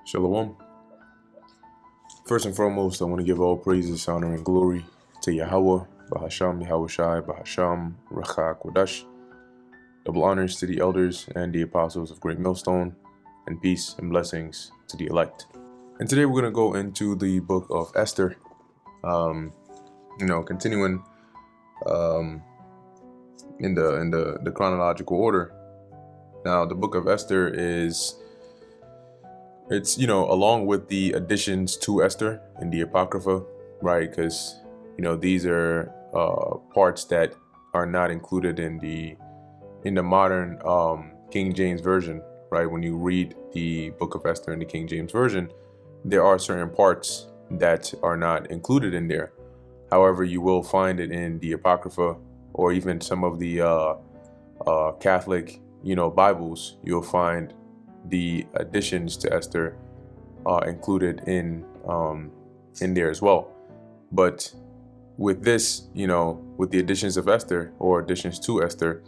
Shalom. First and foremost, I want to give all praises, honor, and glory to Yahweh, Bahasham, Yahushai, Bahasham, Racha, Kodash. Double honors to the elders and the apostles of Great Millstone, and peace and blessings to the elect. And today we're going to go into the book of Esther, continuing in the chronological order. Now, the book of Esther it's along with the additions to Esther in the Apocrypha, right? Because these are parts that are not included in the modern King James version, right? When you read the book of Esther in the King James version, there are certain parts that are not included in there. However, you will find it in the Apocrypha, or even some of the Catholic Bibles. You'll find the additions to Esther included in there as well. But with this, with the additions of Esther or additions to Esther,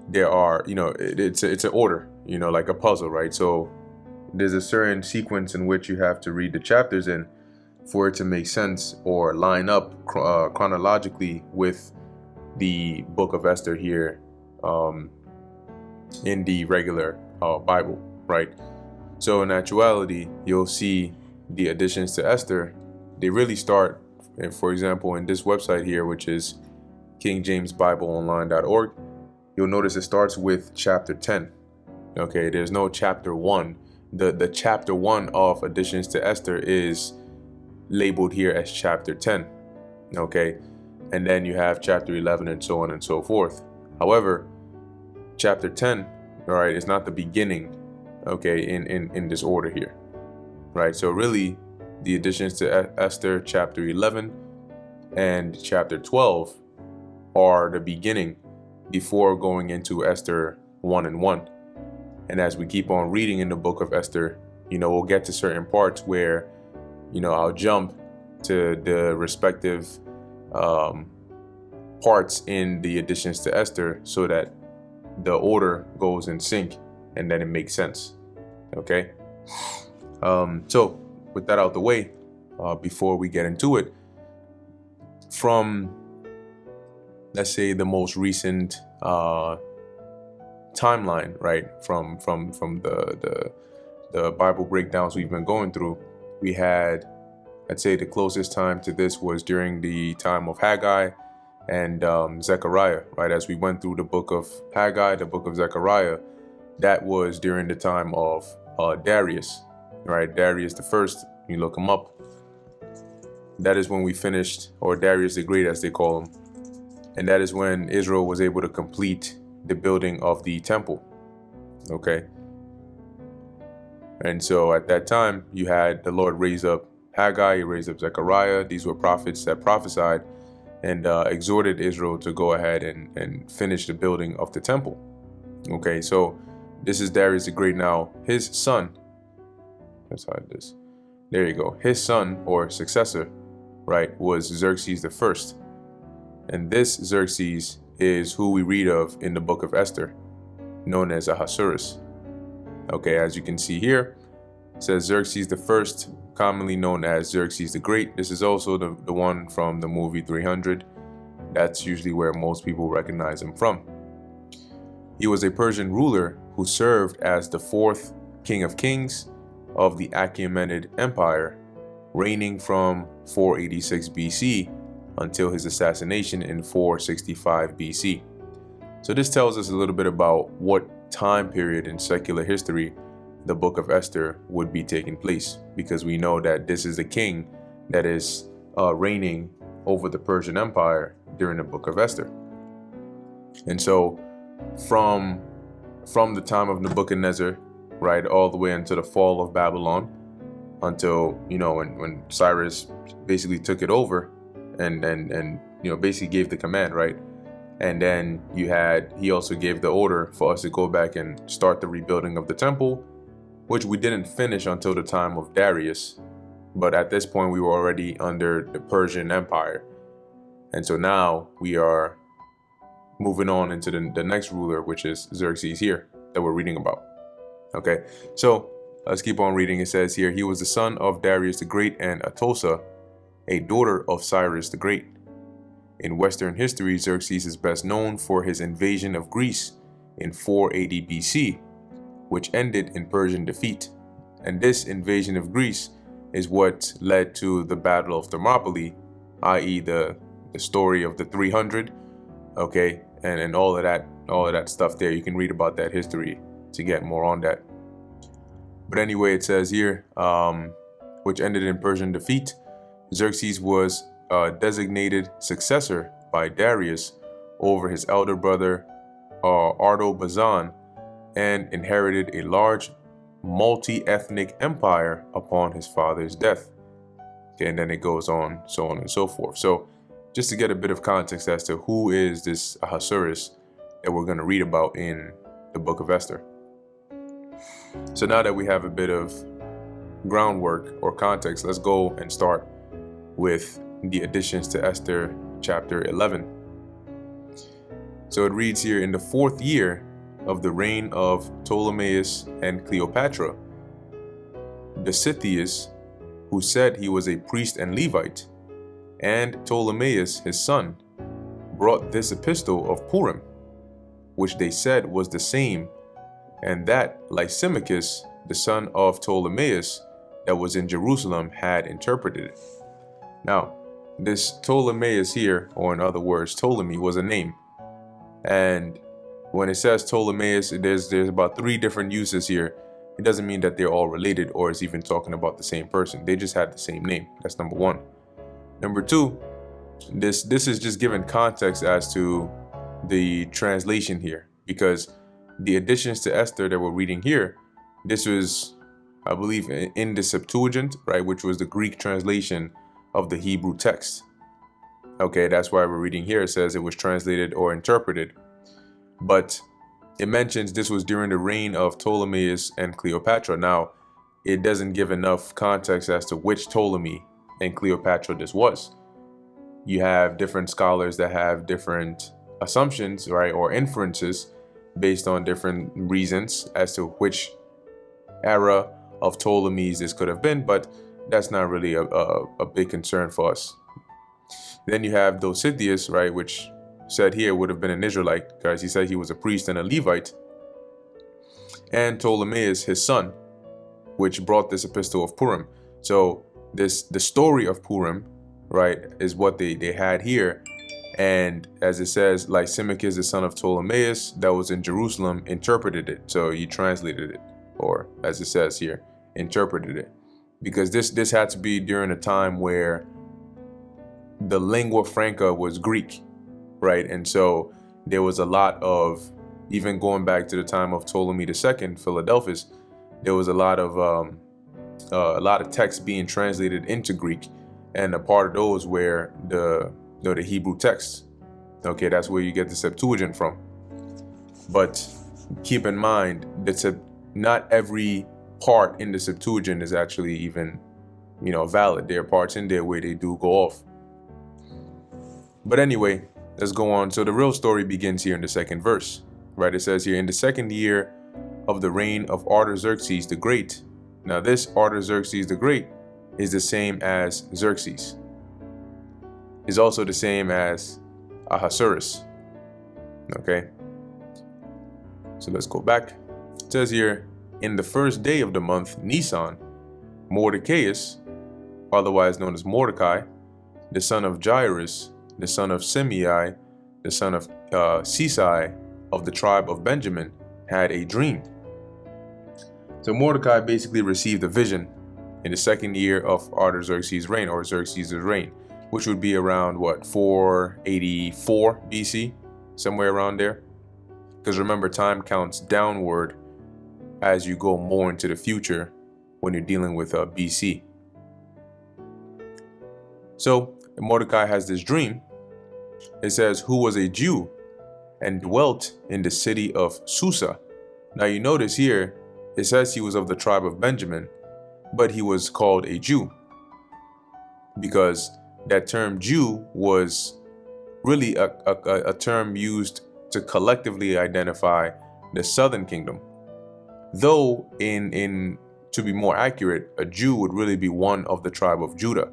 there are, it's an order, like a puzzle, right? So there's a certain sequence in which you have to read the chapters in for it to make sense or line up chronologically with the book of Esther here in the regular Bible, right? So in actuality, you'll see the additions to Esther, they really start, for example, in this website here, which is kingjamesbibleonline.org. You'll notice it starts with chapter 10. Okay, there's no chapter 1. The chapter 1 of additions to Esther is labeled here as chapter 10. Okay, and then you have chapter 11 and so on and so forth. However, chapter 10, all right, is not the beginning, okay, in this order here, right? So really, the additions to Esther chapter 11 and chapter 12 are the beginning before going into Esther 1 and 1. And as we keep on reading in the book of Esther, we'll get to certain parts where, I'll jump to the respective parts in the additions to Esther so that the order goes in sync and then it makes sense. Okay. So with that out the way, before we get into it, from, let's say, the most recent timeline, right? From the Bible breakdowns we've been going through, we had, I'd say the closest time to this was during the time of Haggai and Zechariah, right? As we went through the book of Haggai, the book of Zechariah, that was during the time of Darius, right? Darius the first, you look him up. That is when we finished, or Darius the Great as they call him. And that is when Israel was able to complete the building of the temple, okay? And so at that time, you had the Lord raise up Haggai, he raised up Zechariah. These were prophets that prophesied and exhorted Israel to go ahead and finish the building of the temple. Okay, so this is Darius the Great now. His son, let's hide this. There you go. His son or successor, right, was Xerxes the First. And this Xerxes is who we read of in the book of Esther, known as Ahasuerus. Okay, as you can see here, it says Xerxes the First, commonly known as Xerxes the Great. This is also the one from the movie 300. That's usually where most people recognize him from. He was a Persian ruler who served as the fourth king of kings of the Achaemenid Empire, reigning from 486 BC until his assassination in 465 BC. So this tells us a little bit about what time period in secular history the book of Esther would be taking place, because we know that this is the king that is reigning over the Persian Empire during the book of Esther. And so from the time of Nebuchadnezzar, right, all the way until the fall of Babylon, until when Cyrus basically took it over and basically gave the command, right? And then he also gave the order for us to go back and start the rebuilding of the temple, which we didn't finish until the time of Darius. But at this point, we were already under the Persian Empire. And so now we are moving on into the next ruler, which is Xerxes here that we're reading about. Okay, so Let's keep on reading. It says here, he was the son of Darius the Great and Atosa, a daughter of Cyrus the Great. In Western history, Xerxes is best known for his invasion of Greece in 480 BC, which ended in Persian defeat. And this invasion of Greece is what led to the Battle of Thermopylae, i.e. the story of the 300, okay, and all of that stuff there. You can read about that history to get more on that. But anyway, it says here, which ended in Persian defeat. Xerxes was designated successor by Darius over his elder brother Artaxerxes, and inherited a large multi-ethnic empire upon his father's death. Okay, and then it goes on, so on and so forth. So just to get a bit of context as to who is this Ahasuerus that we're going to read about in the book of Esther. So now that we have a bit of groundwork or context, let's go and start with the additions to Esther chapter 11. So it reads here, in the 4th year of the reign of Ptolemaeus and Cleopatra, Dositheus, who said he was a priest and Levite, and Ptolemaeus his son, brought this epistle of Purim, which they said was the same, and that Lysimachus, the son of Ptolemaeus, that was in Jerusalem, had interpreted it. Now, this Ptolemaeus here, or in other words, Ptolemy, was a name. And when it says Ptolemaeus, there's about 3 different uses here. It doesn't mean that they're all related or it's even talking about the same person. They just had the same name. That's number 1. Number 2, this is just giving context as to the translation here, because the additions to Esther that we're reading here, this was, I believe, in the Septuagint, right, which was the Greek translation of the Hebrew text. Okay, that's why we're reading here. It says it was translated or interpreted. But it mentions this was during the reign of Ptolemaeus and Cleopatra. Now, it doesn't give enough context as to which Ptolemy and Cleopatra this was. You have different scholars that have different assumptions, right, or inferences based on different reasons as to which era of Ptolemies this could have been, but that's not really a big concern for us. Then you have Dositheus, right, which said here would have been an Israelite, because he said he was a priest and a Levite, and Ptolemaeus his son, which brought this epistle of Purim. So the story of Purim, right, is what they had here. And as it says, Lysimachus, the son of Ptolemaeus, that was in Jerusalem, interpreted it. So he translated it, or as it says here, interpreted it. Because this had to be during a time where the lingua franca was Greek, right? And so there was a lot of, even going back to the time of Ptolemy II, Philadelphus, there was a lot of texts being translated into Greek, and a part of those were the Hebrew texts. Okay, that's where you get the Septuagint from. But keep in mind that not every part in the Septuagint is actually even, valid. There are parts in there where they do go off. But anyway, let's go on. So the real story begins here in the 2nd verse, right? It says here, in the 2nd year of the reign of Artaxerxes the Great. Now this Artaxerxes the Great is the same as Xerxes. Is also the same as Ahasuerus. Okay. So let's go back. It says here, in the 1st day of the month, Nisan, Mordecaius, otherwise known as Mordecai, the son of Jairus, the son of Simei, the son of Sisai of the tribe of Benjamin, had a dream. So Mordecai basically received a vision in the 2nd year of Artaxerxes' reign, or Xerxes' reign, which would be around 484 BC, somewhere around there. Because remember, time counts downward as you go more into the future when you're dealing with BC. So Mordecai has this dream. It says, who was a Jew and dwelt in the city of Susa. Now you notice here, it says he was of the tribe of Benjamin, but he was called a Jew, because that term Jew was really a term used to collectively identify the southern kingdom. Though in to be more accurate, a Jew would really be one of the tribe of Judah.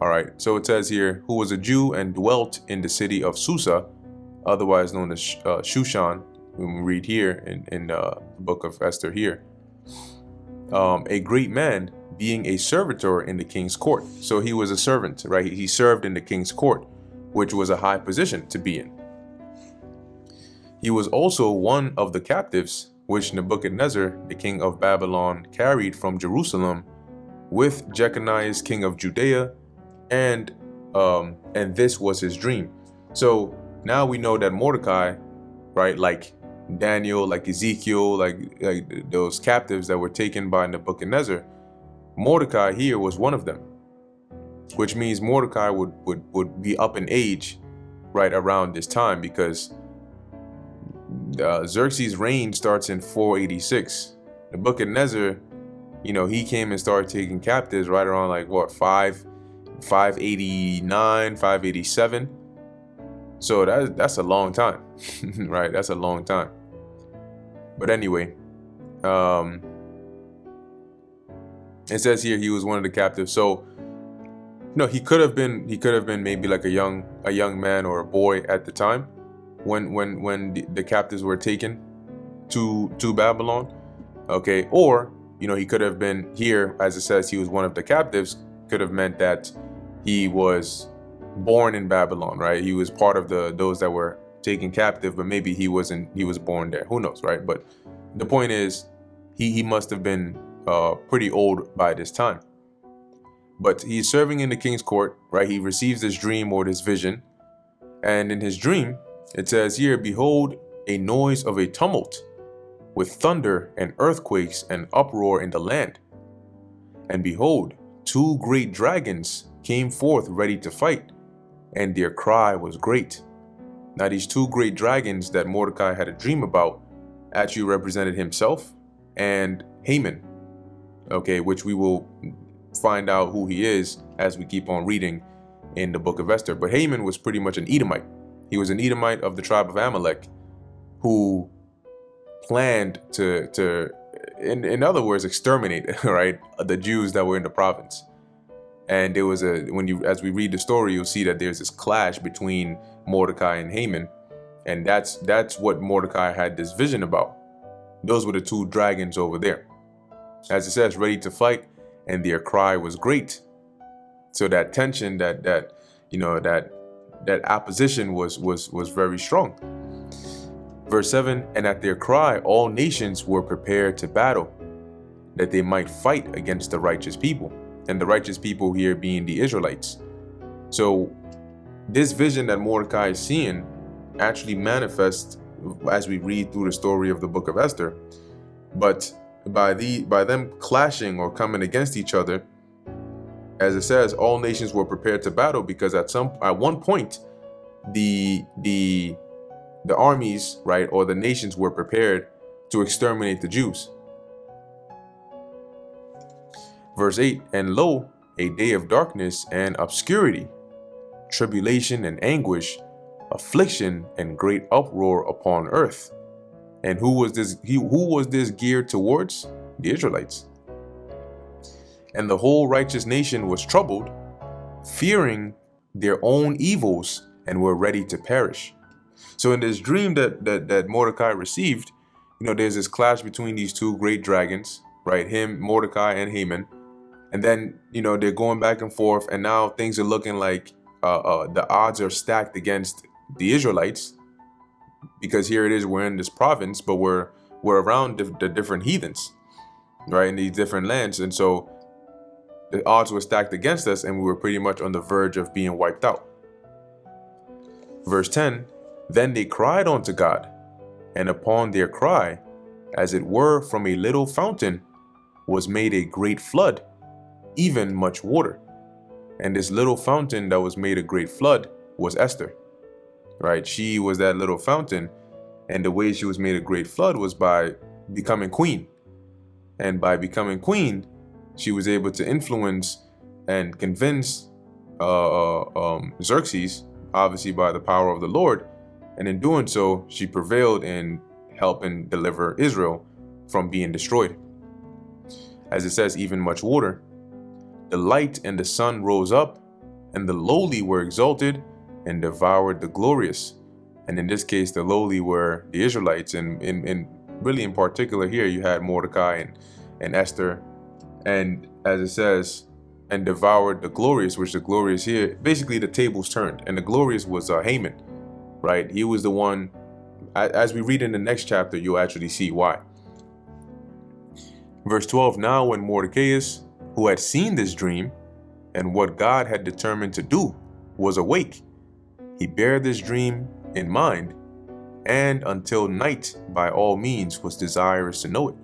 All right, so it says here, who was a Jew and dwelt in the city of Susa, otherwise known as Shushan. When we read here in the book of Esther here, a great man, being a servitor in the king's court. So he was a servant, right? He served in the king's court, which was a high position to be in. He was also one of the captives which Nebuchadnezzar, the king of Babylon, carried from Jerusalem with Jeconiah, king of Judea, and this was his dream. So now we know that Mordecai, right, like Daniel, like Ezekiel, like those captives that were taken by Nebuchadnezzar, Mordecai here was one of them, which means Mordecai would be up in age right around this time, because Xerxes' reign starts in 486. Nebuchadnezzar, he came and started taking captives right around like what, 589, 587. So that's a long time, right? That's a long time. But anyway, it says here he was one of the captives. So he could have been maybe like a young man or a boy at the time when the captives were taken to Babylon. Okay, or he could have been here, as it says he was one of the captives, could have meant that he was born in Babylon, right? He was part of those that were taken captive, but maybe he was born there. Who knows, right? But the point is, he must have been pretty old by this time. But he's serving in the king's court, right? He receives this dream or this vision, and in his dream, it says here, behold, a noise of a tumult, with thunder and earthquakes and uproar in the land. And behold, 2 great dragons came forth ready to fight, and their cry was great. Now these 2 great dragons that Mordecai had a dream about actually represented himself and Haman, okay, which we will find out who he is as we keep on reading in the book of Esther. But Haman was pretty much an Edomite. He was an Edomite of the tribe of Amalek, who planned to in other words, exterminate, right, the Jews that were in the province. And there was as we read the story, you'll see that there's this clash between Mordecai and Haman, and that's what Mordecai had this vision about. Those were the 2 dragons over there, as it says, ready to fight, and their cry was great. So that tension, that opposition was very strong. Verse 7, and at their cry all nations were prepared to battle, that they might fight against the righteous people. And the righteous people here being the Israelites. So this vision that Mordecai is seeing actually manifests as we read through the story of the book of Esther. But by them clashing or coming against each other, as it says, all nations were prepared to battle, because at one point the armies, right, or the nations were prepared to exterminate the Jews. Verse 8, and lo, a day of darkness and obscurity, tribulation and anguish, affliction and great uproar upon earth. And who was this geared towards? The Israelites. And the whole righteous nation was troubled, fearing their own evils, and were ready to perish. So in this dream that Mordecai received, there's this clash between these 2 great dragons, right? Mordecai and Haman. And then, they're going back and forth, and now things are looking like the odds are stacked against the Israelites, because here it is, we're in this province, but we're around the different heathens, right, in these different lands. And so the odds were stacked against us, and we were pretty much on the verge of being wiped out. Verse 10, then they cried unto God, and upon their cry, as it were from a little fountain, was made a great flood, even much water. And this little fountain that was made a great flood was Esther, right? She was that little fountain, and the way she was made a great flood was by becoming queen. And by becoming queen, she was able to influence and convince Xerxes, obviously by the power of the Lord. And in doing so, she prevailed in helping deliver Israel from being destroyed. As it says, even much water. The light and the sun rose up, and the lowly were exalted and devoured the glorious. And in this case, the lowly were the Israelites. And really in particular here, you had Mordecai and Esther. And as it says, and devoured the glorious, which the glorious here, basically the tables turned. And the glorious was Haman, right? He was the one, as we read in the next chapter, you'll actually see why. Verse 12, now when Mordecai, who had seen this dream and what God had determined to do, was awake, he bare this dream in mind, and until night by all means was desirous to know it.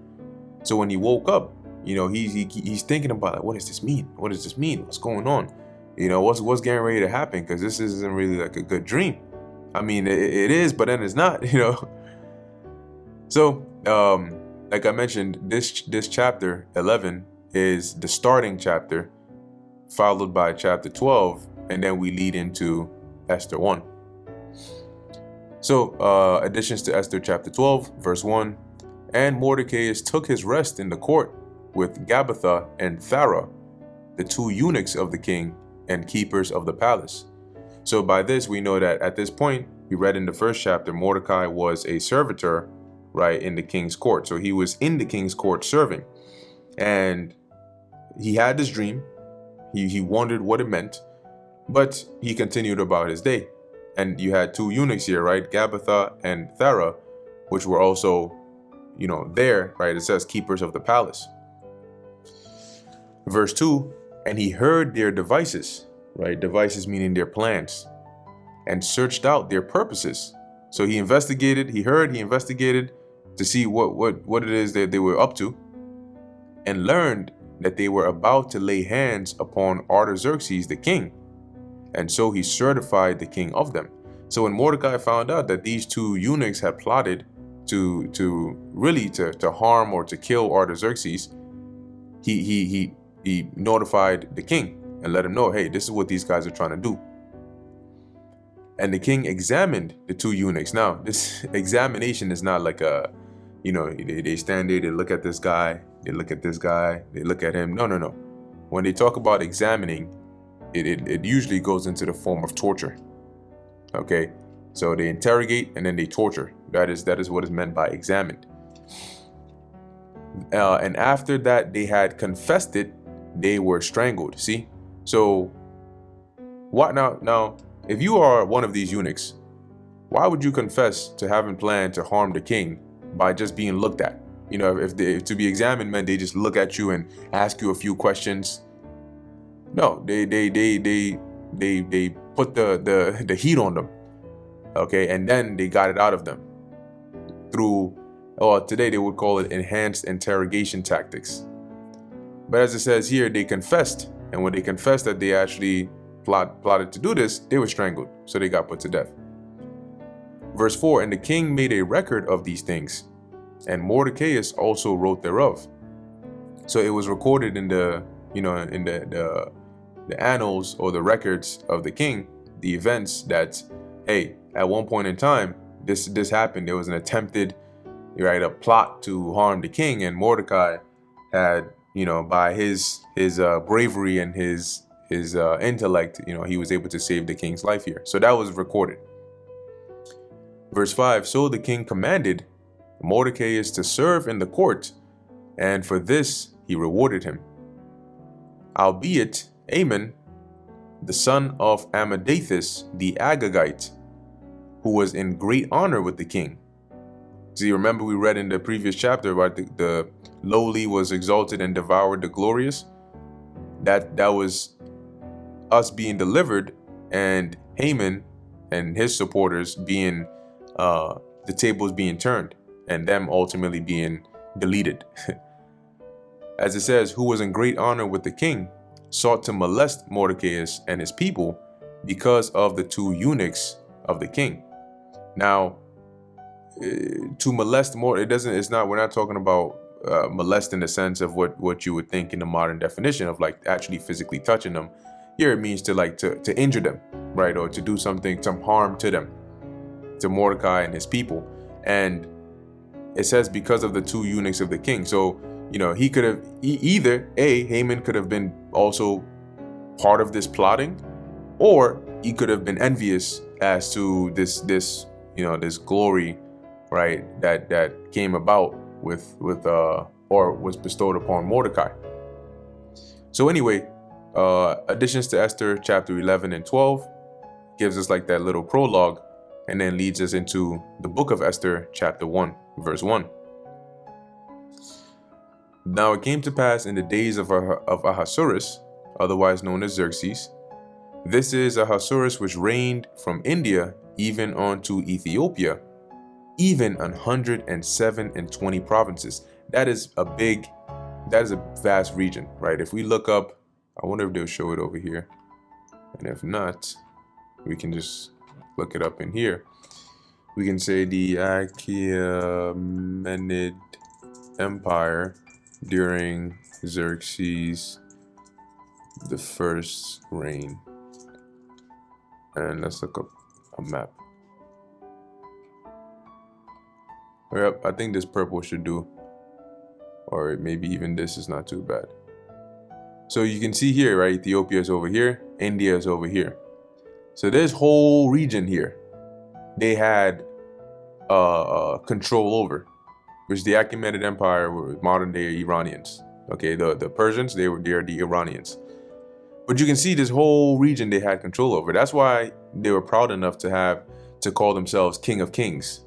So when he woke up, he's thinking about, like, what does this mean? What does this mean? What's going on? What's getting ready to happen? Because this isn't really like a good dream. I mean, it is, but then it's not, So, like I mentioned, this chapter 11 is the starting chapter, followed by chapter 12, and then we lead into Esther 1. So, additions to Esther chapter 12, verse 1, and Mordecai took his rest in the court with Gabbatha and Thara, the two eunuchs of the king and keepers of the palace. So by this, we know that at this point, we read in the first chapter, Mordecai was a servitor, right, in the king's court. So he was in the king's court serving. And he had this dream. He wondered what it meant, but he continued about his day. And you had two eunuchs here, right, Gabbatha and Thara, which were also, there, right? It says keepers of the palace. Verse 2, and he heard their devices, right? Devices meaning their plans, and searched out their purposes. So he investigated, he investigated to see what it is that they were up to, and learned that they were about to lay hands upon Artaxerxes the king. And so he certified the king of them. So when Mordecai found out that these two eunuchs had plotted to really harm or to kill Artaxerxes, he notified the king and let him know, hey, this is what these guys are trying to do. And the king examined the two eunuchs. Now, this examination is not like they stand there, they look at this guy, they look at this guy, they look at him. No. When they talk about examining, it usually goes into the form of torture. Okay, so they interrogate and then they torture. That is what is meant by examined. And after that they had confessed it, they were strangled. See, so what now? If you are one of these eunuchs, why would you confess to having planned to harm the king by just being looked at? If to be examined meant they just look at you and ask you a few questions. No, they put the heat on them, okay, and then they got it out of them through, today they would call it enhanced interrogation tactics. But as it says here, they confessed, and when they confessed that they actually plotted to do this, they were strangled, so they got put to death. Verse 4, and the king made a record of these things, and Mordecai also wrote thereof. So it was recorded in the annals or the records of the king, the events that, hey, at one point in time, this happened. There was an attempted, right, a plot to harm the king, and Mordecai had, by his bravery and his intellect, he was able to save the king's life here. So that was recorded. Verse 5, so the king commanded Mordecai to serve in the court, and for this he rewarded him. Albeit Aman, the son of Amadeus the Agagite, who was in great honor with the king. See, remember we read in the previous chapter about the lowly was exalted and devoured the glorious. That was us being delivered, and Haman and his supporters being the tables being turned, and them ultimately being deleted. As it says, who was in great honor with the king, sought to molest Mordecai and his people because of the two eunuchs of the king. Now, to molest more, we're not talking about molest in the sense of what you would think in the modern definition of like actually physically touching them. Here it means to injure them, right? Or to do something, some harm to them, to Mordecai and his people. And it says because of the two eunuchs of the king. So, he could have either Haman could have been also part of this plotting, or he could have been envious as to this glory, right, that came about with or was bestowed upon Mordecai. So anyway, additions to Esther chapter 11 and 12 gives us like that little prologue, and then leads us into the book of Esther chapter 1 verse 1. Now it came to pass in the days of Ahasuerus, otherwise known as Xerxes. This is Ahasuerus which reigned from India even unto Ethiopia, even 127 provinces. That is a vast region, right? If we look up, I wonder if they'll show it over here. And if not, we can just look it up in here. We can say the Achaemenid Empire during Xerxes the first reign. And let's look up a map. Yep, I think this purple should do. Or maybe even this is not too bad. So you can see here, right? Ethiopia is over here. India is over here. So this whole region here, they had control over, which the Achaemenid Empire were modern day Iranians. Okay, the Persians, they are the Iranians. But you can see this whole region they had control over. That's why they were proud enough to call themselves King of Kings,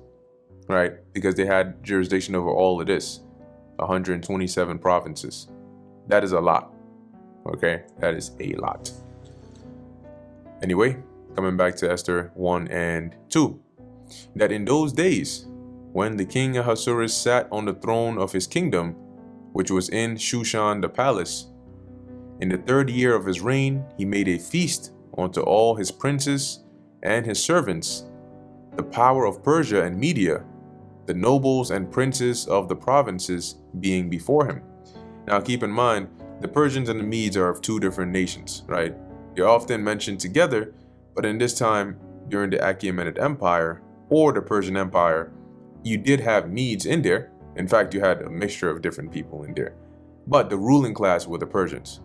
right? Because they had jurisdiction over all of this, 127 provinces. That is a lot. Okay, that is a lot. Anyway, coming back to Esther 1 and 2, that in those days, when the king Ahasuerus sat on the throne of his kingdom, which was in Shushan the palace, in the 3rd year of his reign, he made a feast unto all his princes and his servants, the power of Persia and Media, the nobles and princes of the provinces being before him. Now keep in mind, the Persians and the Medes are of two different nations, right? They're often mentioned together, but in this time, during the Achaemenid Empire or the Persian Empire, you did have Medes in there. In fact, you had a mixture of different people in there, but the ruling class were the Persians.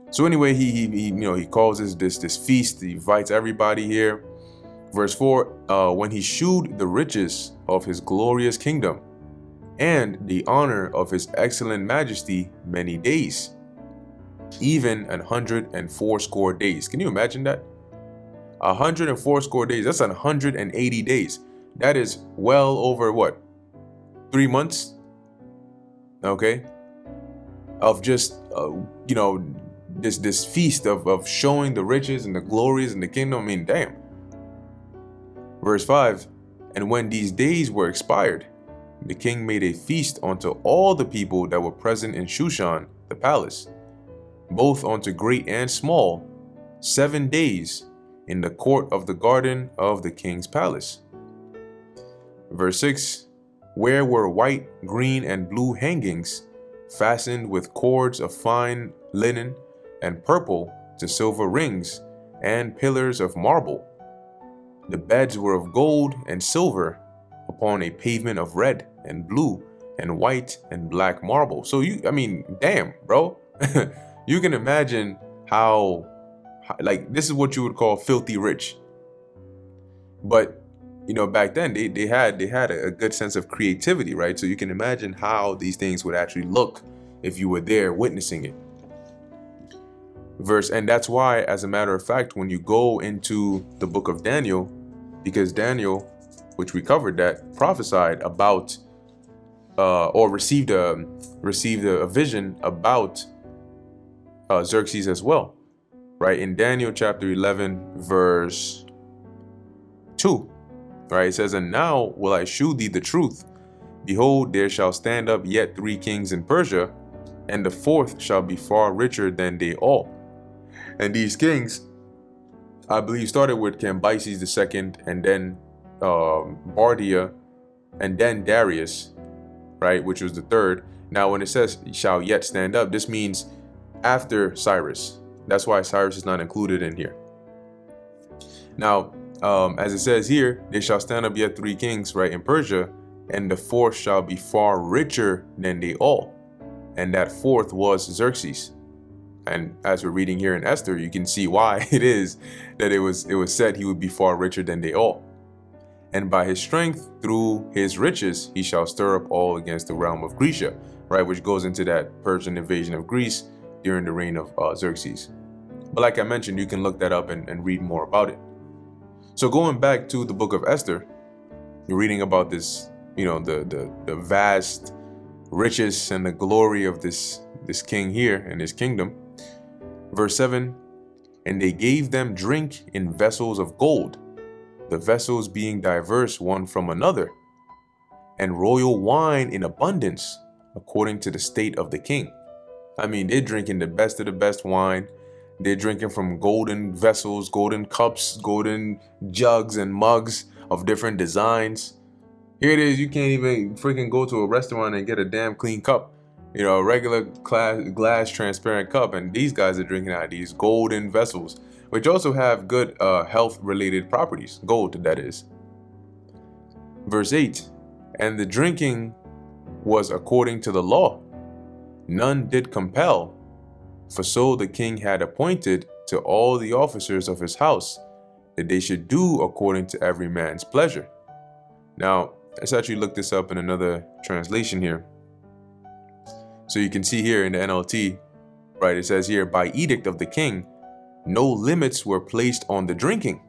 So anyway, he calls this feast. He invites everybody here. Verse 4, when he shewed the riches of his glorious kingdom and the honor of his excellent majesty many days, even 180 days. Can you imagine that? 180 days. That's 180 days. That is well over what? 3 months? Okay. Of just, this feast of showing the riches and the glories and the kingdom. I mean, damn. Verse 5, and when these days were expired, the king made a feast unto all the people that were present in Shushan, the palace, both unto great and small, 7 days in the court of the garden of the king's palace. Verse 6, where were white, green, and blue hangings, fastened with cords of fine linen, and purple to silver rings, and pillars of marble. The beds were of gold and silver, upon a pavement of red and blue and white and black marble. So damn, bro. You can imagine how, like, this is what you would call filthy rich. But, back then they had a good sense of creativity, right? So you can imagine how these things would actually look if you were there witnessing it. And that's why, as a matter of fact, when you go into the book of Daniel, because Daniel, which we covered, that prophesied about or received a vision about Xerxes as well, right? In Daniel chapter 11 verse 2, right? It says, and now will I shew thee the truth. Behold, there shall stand up yet 3 kings in Persia, and the 4th shall be far richer than they all. And these kings, I believe, started with Cambyses II, and then Bardia, and then Darius, right, which was the 3rd. Now, when it says shall yet stand up, this means after Cyrus. That's why Cyrus is not included in here. Now, as it says here, there shall stand up yet 3 kings, right, in Persia, and the fourth shall be far richer than they all. And that fourth was Xerxes. And as we're reading here in Esther, you can see why it is that it was said he would be far richer than they all. And by his strength, through his riches, he shall stir up all against the realm of Grecia, right? Which goes into that Persian invasion of Greece during the reign of Xerxes. But like I mentioned, you can look that up and read more about it. So going back to the book of Esther, you're reading about this, the vast riches and the glory of this king here and his kingdom. Verse 7, and they gave them drink in vessels of gold, the vessels being diverse one from another, and royal wine in abundance, according to the state of the king. I mean, they're drinking the best of the best wine. They're drinking from golden vessels, golden cups, golden jugs and mugs of different designs. Here it is, you can't even freaking go to a restaurant and get a damn clean cup. A regular glass transparent cup, and these guys are drinking out of these golden vessels, which also have good health-related properties. Gold, that is. Verse 8, and the drinking was according to the law. None did compel, for so the king had appointed to all the officers of his house, that they should do according to every man's pleasure. Now, let's actually look this up in another translation here. So you can see here in the NLT, right, it says here, by edict of the king, no limits were placed on the drinking.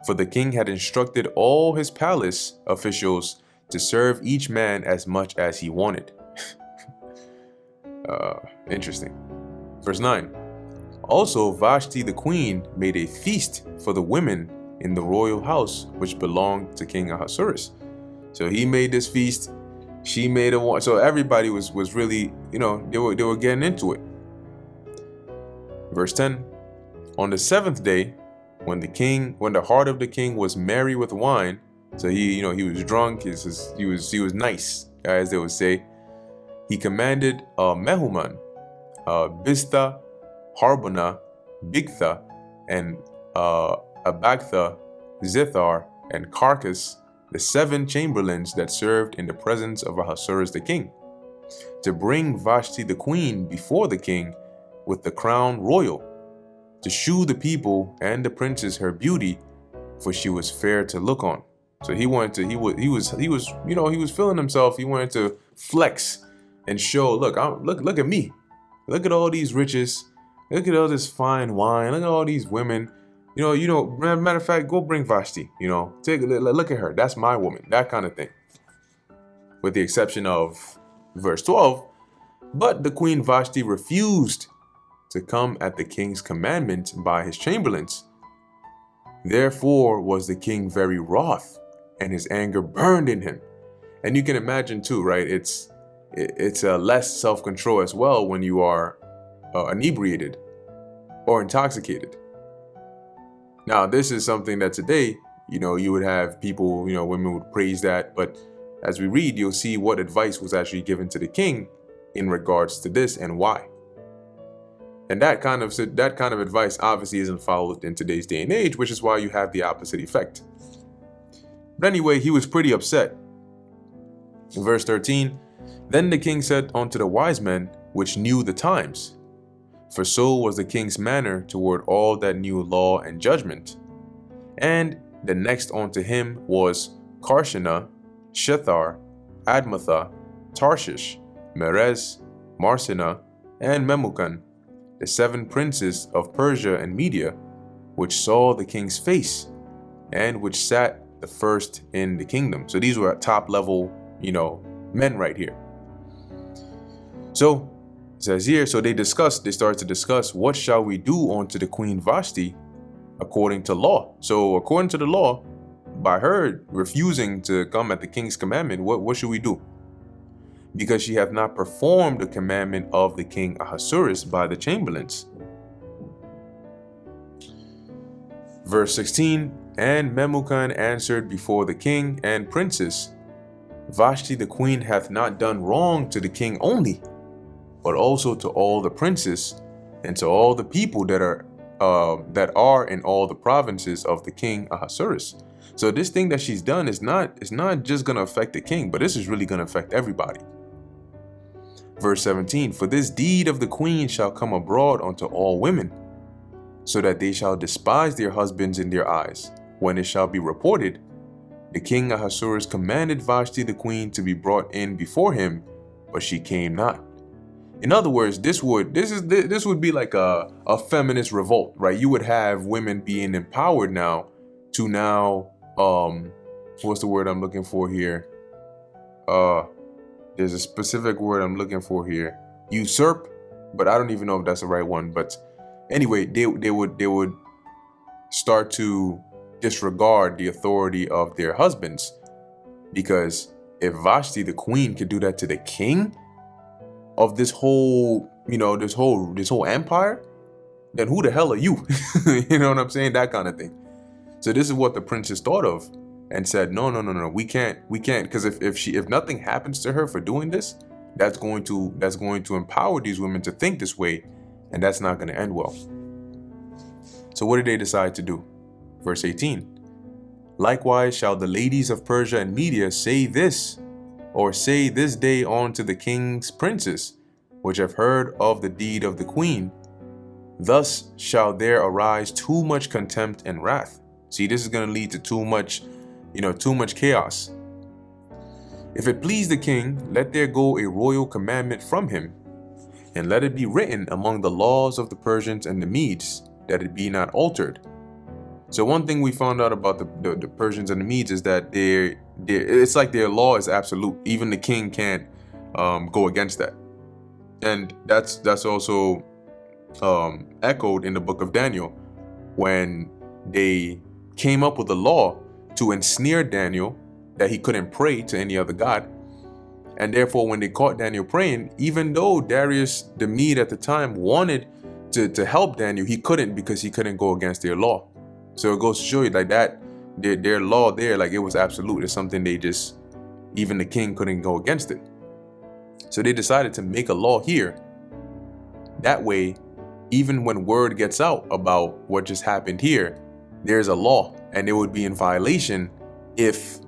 For the king had instructed all his palace officials to serve each man as much as he wanted. Interesting. Verse 9. Also Vashti the queen made a feast for the women in the royal house which belonged to King Ahasuerus. So he made this feast. She made a one. So everybody was really, they were getting into it. Verse 10. On the seventh day, when the heart of the king was merry with wine, so he was drunk, he was nice, as they would say, he commanded Mehuman, Biztha, Harbona, Bigtha, and Abagtha, Zithar, and Carcass, the 7 chamberlains that served in the presence of Ahasuerus the king, to bring Vashti the queen before the king with the crown royal, to shew the people and the princes her beauty, for she was fair to look on. So he was feeling himself. He wanted to flex and show, look at me, look at all these riches, look at all this fine wine, look at all these women. Matter of fact, go bring Vashti. Take a look at her. That's my woman. That kind of thing. With the exception of verse 12, but the queen Vashti refused to come at the king's commandment by his chamberlains. Therefore was the king very wroth, and his anger burned in him. And you can imagine too, right? It's less self-control as well when you are inebriated or intoxicated. Now, this is something that today, you would have people, women would praise that. But as we read, you'll see what advice was actually given to the king in regards to this and why. And that kind of advice obviously isn't followed in today's day and age, which is why you have the opposite effect. But anyway, he was pretty upset. In verse 13, then the king said unto the wise men, which knew the times, for so was the king's manner toward all that knew law and judgment. And the next unto him was Karshena, Shethar, Admatha, Tarshish, Merez, Marsena, and Memucan, the 7 princes of Persia and Media, which saw the king's face, and which sat the first in the kingdom. So these were top level, men right here. So it says here, so they started to discuss, what shall we do unto the queen Vashti according to law? So according to the law, by her refusing to come at the king's commandment, what should we do? Because she hath not performed the commandment of the king Ahasuerus by the chamberlains. Verse 16, and Memucan answered before the king and princes, Vashti the queen hath not done wrong to the king only, but also to all the princes and to all the people that are in all the provinces of the king Ahasuerus. So this thing that she's done is not just going to affect the king, but this is really going to affect everybody. Verse 17, for this deed of the queen shall come abroad unto all women, so that they shall despise their husbands in their eyes. When it shall be reported, the king Ahasuerus commanded Vashti the queen to be brought in before him, but she came not. In other words, this would be like a feminist revolt, right? You would have women being empowered now to what's the word I'm looking for here? There's a specific word I'm looking for here. Usurp, but I don't even know if that's the right one. But anyway, they would start to disregard the authority of their husbands, because if Vashti the queen could do that to the king of this whole empire, then who the hell are you? You know what I'm saying? That kind of thing. So this is what the princess thought of and said, no, we can't, because if nothing happens to her for doing this, that's going to empower these women to think this way, and that's not going to end well. So what did they decide to do? Verse 18, likewise shall the ladies of Persia and Media say this day on to the king's princes, which have heard of the deed of the queen. Thus shall there arise too much contempt and wrath. See, this is going to lead to too much chaos. If it please the king, let there go a royal commandment from him, and let it be written among the laws of the Persians and the Medes, that it be not altered. So one thing we found out about the Persians and the Medes is that it's like their law is absolute. Even the king can't go against that. And that's also echoed in the book of Daniel, when they came up with a law to ensnare Daniel, that he couldn't pray to any other god. And therefore, when they caught Daniel praying, even though Darius the Mede at the time wanted to help Daniel, he couldn't, because he couldn't go against their law. So it goes to show you like that their law there, like it was absolute. It's something even the king couldn't go against it. So they decided to make a law here. That way, even when word gets out about what just happened here, there's a law, and it would be in violation if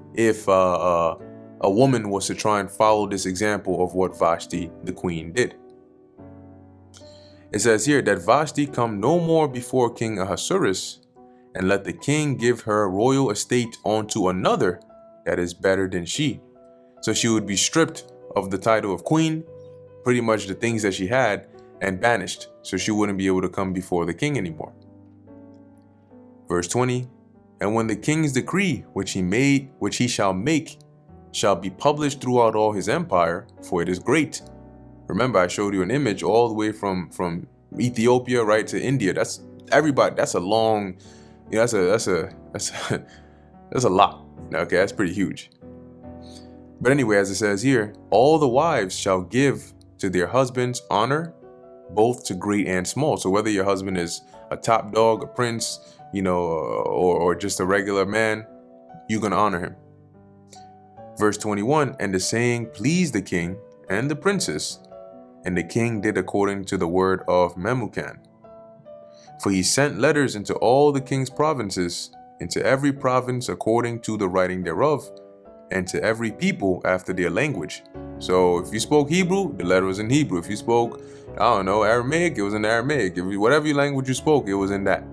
a woman was to try and follow this example of what Vashti the queen did. It says here that Vashti come no more before King Ahasuerus, and let the king give her royal estate unto another that is better than she. So she would be stripped of the title of queen, pretty much the things that she had, and banished, so she wouldn't be able to come before the king anymore. Verse 20, and when the king's decree which he shall make shall be published throughout all his empire, for it is great. Remember, I showed you an image all the way from Ethiopia right to India. That's everybody. That's a long, that's a lot. Okay, that's pretty huge. But anyway, as it says here, all the wives shall give to their husbands honor, both to great and small. So whether your husband is a top dog, a prince, or just a regular man, you're going to honor him. Verse 21, and the saying pleased the king and the princess, and the king did according to the word of Memucan. For he sent letters into all the king's provinces, into every province according to the writing thereof, and to every people after their language. So if you spoke Hebrew, the letter was in Hebrew. If you spoke, Aramaic, it was in Aramaic. Whatever language you spoke, it was in that.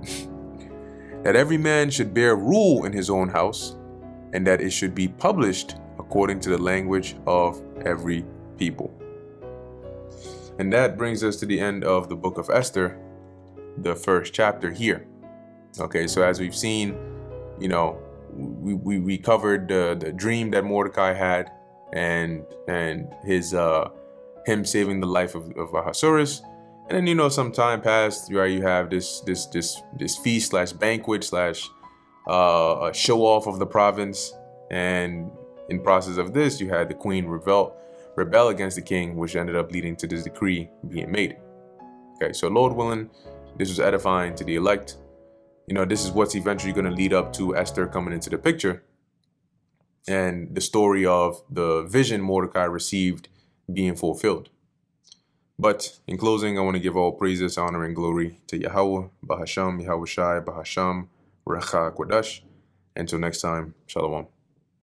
That every man should bear rule in his own house, and that it should be published according to the language of every people. And that brings us to the end of the book of Esther, the first chapter here. Okay, so as we've seen, we covered the dream that Mordecai had, and his him saving the life of Ahasuerus. And then some time passed, right? You have this feast / banquet / a show off of the province, and in process of this, you had the queen rebel against the king, which ended up leading to this decree being made. Okay, so Lord willing, this was edifying to the elect. This is what's eventually going to lead up to Esther coming into the picture, and the story of the vision Mordecai received being fulfilled. But in closing, I want to give all praises, honor, and glory to Yahweh, Bahasham, Yahweh Shai, Bahasham, Recha Kodash. Until next time, Shalom.